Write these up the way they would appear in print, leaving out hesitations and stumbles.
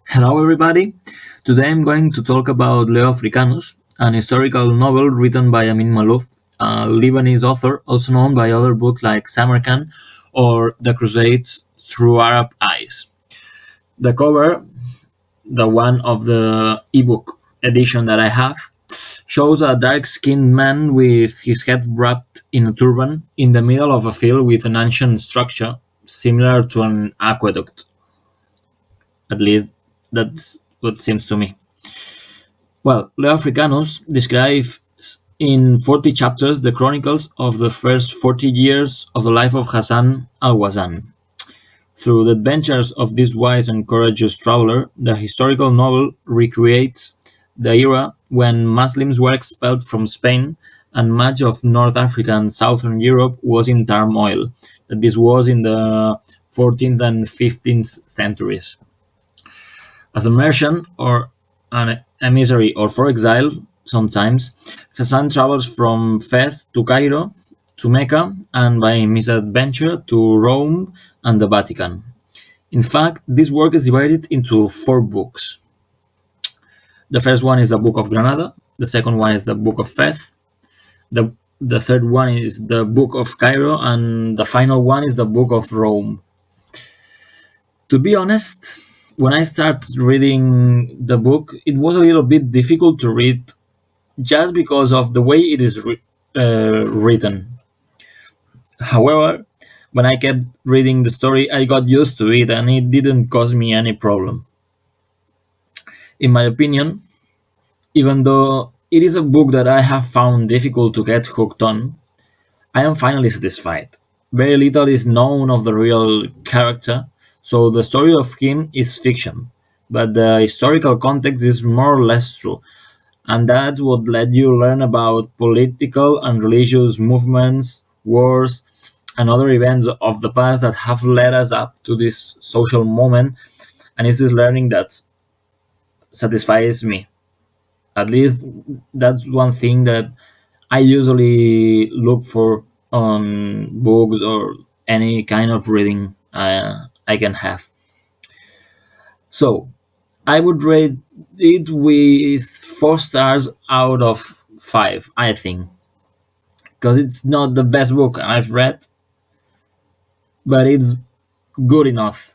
Hello, everybody. Today I'm going to talk about Leo Africanus, an historical novel written by Amin Maalouf, a Lebanese author, also known by other books like Samarkand or The Crusades Through Arab Eyes. The cover, the one of the ebook edition that I have, shows a dark skinned man with his head wrapped in a turban in the middle of a field with an ancient structure similar to an aqueduct. At least that's what it seems to me. Well, Leo Africanus describes in 40 chapters the chronicles of the first 40 years of the life of Hassan al-Wazan. Through the adventures of this wise and courageous traveler, the historical novel recreates the era when Muslims were expelled from Spain and much of North Africa and Southern Europe was in turmoil. This was in the 14th and 15th centuries. As a merchant or an emissary or for exile, sometimes, Hassan travels from Fez to Cairo to Mecca and by misadventure to Rome and the Vatican. In fact, this work is divided into four books. The first one is the Book of Granada, the second one is the Book of Fez, the, the third one is the Book of Cairo, and the final one is the Book of Rome. To be honest, when I started reading the book, it was a little bit difficult to read just because of the way it is written. However, when I kept reading the story, I got used to it and it didn't cause me any problem. In my opinion, even though it is a book that I have found difficult to get hooked on, I am finally satisfied. Very little is known of the real character, so the story of him is fiction, but the historical context is more or less true, and that would let you learn about political and religious movements, wars, and other events of the past that have led us up to this social moment, and it's this learning that satisfies me. At least that's one thing that I usually look for on books or any kind of reading I can have. So I would rate it with 4 stars out of 5, I think, because it's not the best book I've read, but it's good enough.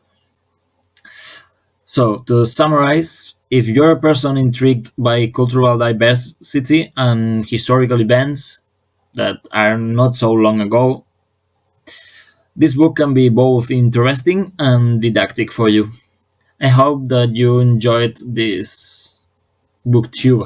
So to summarize, if you're a person intrigued by cultural diversity and historical events that are not so long ago, this book can be both interesting and didactic for you. I hope that you enjoyed this book too.